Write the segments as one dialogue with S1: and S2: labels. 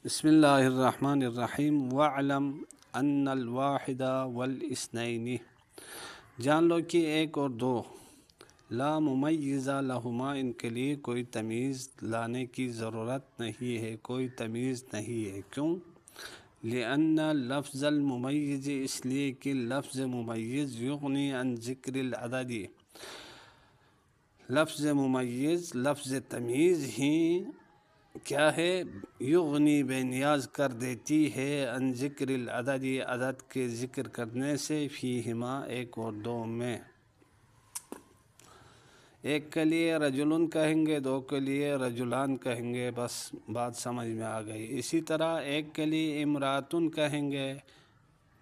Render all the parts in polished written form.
S1: بسم اللہ الرحمن الرحیم وَعْلَمْ أَنَّ الْوَاحِدَ وَالْإِثْنَيْنِ، جان لو کہ ایک اور دو، لا ممیز لہما، ان کے لیے کوئی تمیز لانے کی ضرورت نہیں ہے، کوئی تمیز نہیں ہے۔ کیوں؟ لِأَنَّ لفظ الممیز، اس لیے کہ لفظ ممیز یغنی عن ذکر العدد، لفظ ممیز لفظ تمیز ہی کیا ہے، یغنی بے نیاز کر دیتی ہے، عن ذکر العدد، عدد کے ذکر کرنے سے، فیہما ایک اور دو میں۔ ایک کے لیے رجلن کہیں گے، دو کے لیے رجلان کہیں گے، بس بات سمجھ میں آ گئی۔ اسی طرح ایک کے لیے امراتن کہیں گے،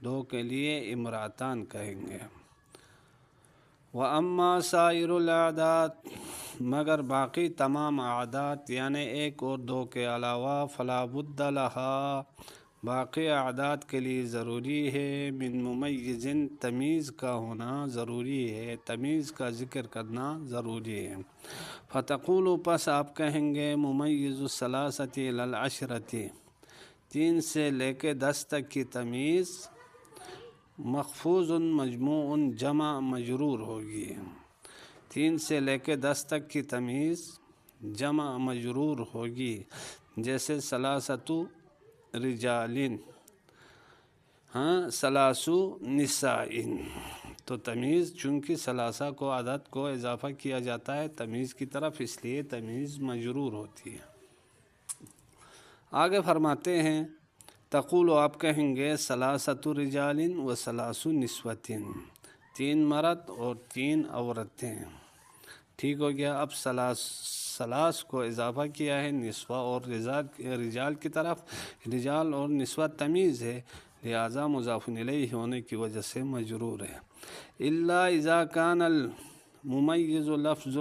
S1: دو کے لیے امراتان کہیں گے۔ وَأَمَّا سَائِرُ الْأَعْدَادِ، مگر باقی تمام اعداد یعنی ایک اور دو کے علاوہ، فَلَا بُدَّ لَهَا، باقی اعداد کے لیے ضروری ہے، من ممیز، تمیز کا ہونا ضروری ہے، تمیز کا ذکر کرنا ضروری ہے۔ فَتَقُولُ، پس آپ کہیں گے، ممیز الثلاثۃ الی العشرۃ، 3 سے لے کے 10 تک کی تمیز، مخفوض مجموع جمع مجرور ہوگی۔ 3 سے لے کے 10 تک کی تمیز جمع مجرور ہوگی، جیسے ثلاثۃ رجال، ثلاث نساء، تو تمیز چونکہ ثلاثہ کو عدد کو اضافہ کیا جاتا ہے تمیز کی طرف، اس لیے تمیز مجرور ہوتی ہے۔ آگے فرماتے ہیں، تقول، آپ کہیں گے، ثلاثۃ رجال و ثلاث نسوۃ، 3 مرد اور 3 عورتیں، ٹھیک ہو گیا۔ اب ثلاث کو اضافہ کیا ہے نسوہ اور رجال کی طرف، رجال اور نسوہ تمیز ہے، لہذا مضاف الیہ ہونے کی وجہ سے مجرور ہے۔ الا اذا کان الممیز لفظ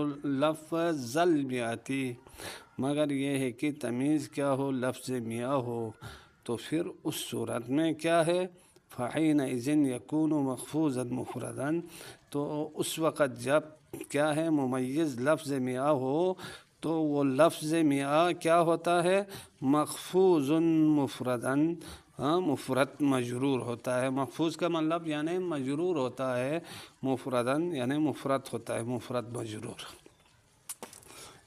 S1: المئۃ، مگر یہ ہے کہ تمیز کیا ہو، لفظ میاں ہو، تو پھر اس صورت میں کیا ہے، فحینئذ یکون مخفوضا مفردا، تو اس وقت جب کیا ہے ممیز لفظ میاں ہو تو وہ لفظ میاں کیا ہوتا ہے، مخفوض مفردا، مفرد مجرور ہوتا ہے۔ محفوظ کا مطلب یعنی مجرور ہوتا ہے، مفردا یعنی مفرد ہوتا ہے، مفرد مجرور۔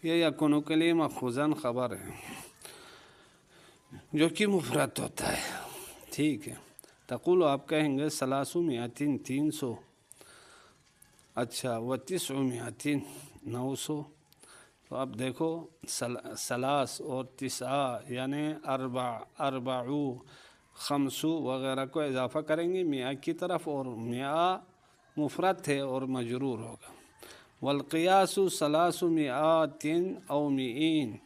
S1: یہ یکون کے لیے مخفوضاً خبر ہے جو کہ مفرد ہوتا ہے، ٹھیک ہے۔ تقول، آپ کہیں گے، 300، 300، اچھا، و900، 900۔ تو اب دیکھو، ثلاث اور تسعہ یعنی اربعو، خمسو وغیرہ کو اضافہ کریں گے میاں کی طرف، اور میاں مفرد ہے اور مجرور ہوگا۔ والقیاس 300 او 100،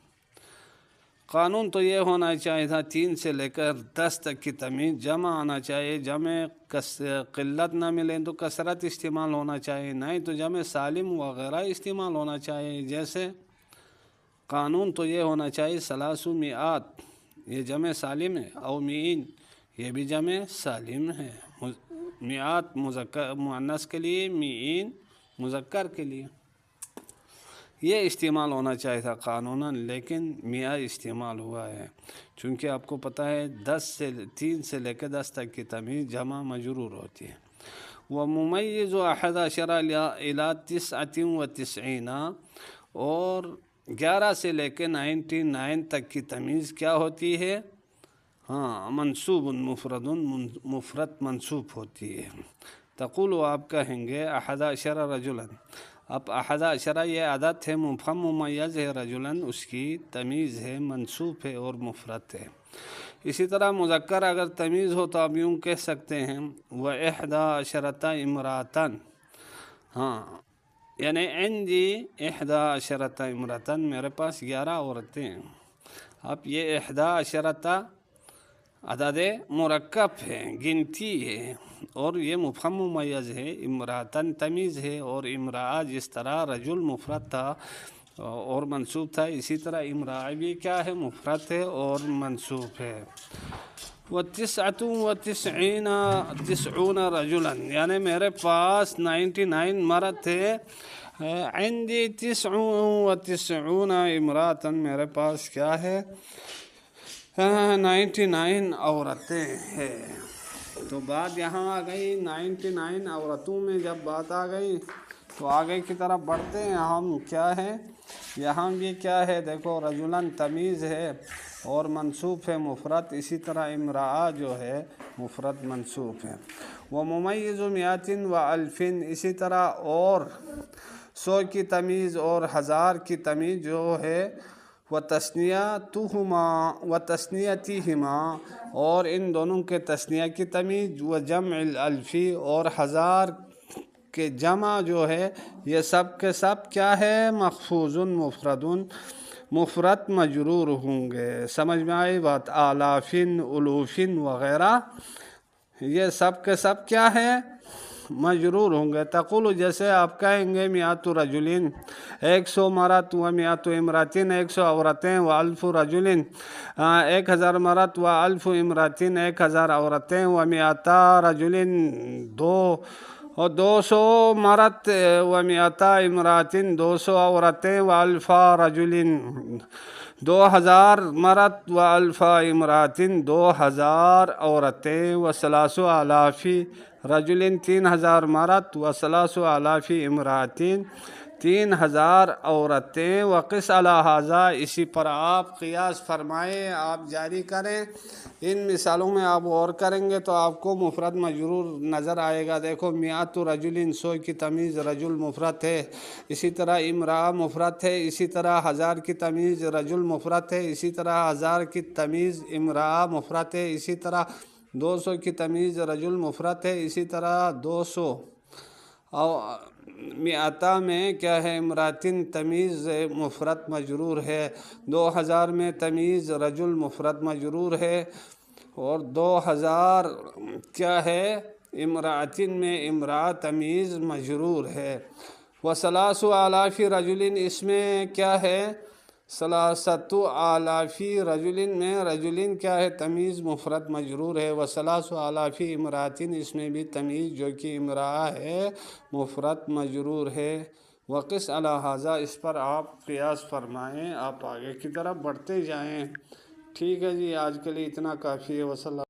S1: قانون تو یہ ہونا چاہیے تھا 3 سے لے کر 10 تک کی تمیز جمع آنا چاہیے، جمع قلت نہ ملے تو کثرت استعمال ہونا چاہیے، نہیں تو جمع سالم وغیرہ استعمال ہونا چاہیے۔ جیسے قانون تو یہ ہونا چاہیے 300، یہ جمع سالم ہے، او 100، یہ بھی جمع سالم ہے، میعات مذکر مؤنث کے لیے، 100 مذکر کے لیے، یہ استعمال ہونا چاہیے تھا قانوناً، لیکن میاں استعمال ہوا ہے، چونکہ آپ کو پتہ ہے 3 سے لے کے 10 تک کی تمیز جمع مجرور ہوتی ہے۔ وَمُمَيِّزُ 11 إِلَى 99، اور 11 سے لے کے 99 تک کی تمیز کیا ہوتی ہے، منصوب مفرد، مفرد منصوب ہوتی ہے۔ تقول، آپ کہیں گے، 11 رجلا، اب 11 یہ عدد ہے، مفہم ممیز ہے، رجلاً اس کی تمیز ہے، منصوب ہے اور مفرد ہے۔ اسی طرح مذکر اگر تمیز ہو تو آپ یوں کہہ سکتے ہیں، و11 امراتن، یعنی عندی 11 امراتن، میرے پاس 11 عورتیں ہیں۔ اب یہ 11 عدد مرکب ہے، گنتی ہے، اور یہ مفہم ممیز ہے، امراتن تمیز ہے، اور امرأہ جس طرح رجل مفرد تھا اور منصوب تھا، اسی طرح امرأہ بھی کیا ہے، مفرد ہے اور منصوب ہے۔ و99 رجلا، یعنی میرے پاس 99 مرد تھے، عندی 99 امراتن، میرے پاس کیا ہے، 99 عورتیں ہیں. تو بات یہاں آ گئی 99 عورتوں میں جب بات آ گئی تو آگے کی طرف بڑھتے ہیں ہم. کیا ہے یہاں بھی کیا ہے دیکھو، رجلن تمیز ہے اور منصوب ہے مفرد، اسی طرح امرأہ جو ہے مفرد منصوب ہے. وہ ممیز میاتن و الفن، اسی طرح اور 100 کی تمیز اور 1000 کی تمیز جو ہے. و تثنیتہما، اور ان دونوں کے تثنیہ کی تمیز. و جمع الالفی، اور 1000 کے جمع جو ہے یہ سب کے سب کیا ہے مخفوض مفرد، مفرد مجرور ہوں گے. سمجھ میں آئی بات؟ آلافن، الوفن وغیرہ یہ سب کے سب کیا ہے مجرور ہوں گے. تقول، جیسے آپ کہیں گے میات رجلین 100 مرد، و میات امراتین 100 عورتیں، و الف رجلین 1000 مرد، و الف امراتین 1000 عورتیں، و میاتا رجلین 200 مرد، و میاتا امراتین 200 عورتیں، و الفا رجلین 2000 مرد، و الفا امراتین 2000 عورتیں، و 3000 رجلین 3000 مرد، و 3000 امراتین 3000 عورتیں. وقس علی ھذا، اسی پر آپ قیاس فرمائیں، آپ جاری کریں. ان مثالوں میں آپ غور کریں گے تو آپ کو مفرد مجرور نظر آئے گا. دیکھو میات رجلین 100 کی تمیز رجل مفرد ہے، اسی طرح امرأہ مفرد ہے، اسی طرح 1000 کی تمیز رجل مفرد ہے، اسی طرح 1000 کی تمیز امرأہ مفرد ہے، اسی طرح 200 کی تمیز رجل مفرد ہے، اسی طرح 200 میاتا میں کیا ہے امراتن تمیز مفرد مجرور ہے. 2000 میں تمیز رجل مفرد مجرور ہے، اور 2000 کیا ہے امراتن میں امرأہ تمیز مجرور ہے. و3000 رجلین، اس میں کیا ہے 3000 رجلین میں رجلین کیا ہے تمیز مفرد مجرور ہے. و 3000 امراتین، اس میں بھی تمیز جو کہ امرأہ ہے مفرد مجرور ہے. وقس علی ھذا، اس پر آپ قیاس فرمائیں، آپ آگے کی طرف بڑھتے جائیں. ٹھیک ہے جی، آج کے لیے اتنا کافی ہے. وصلی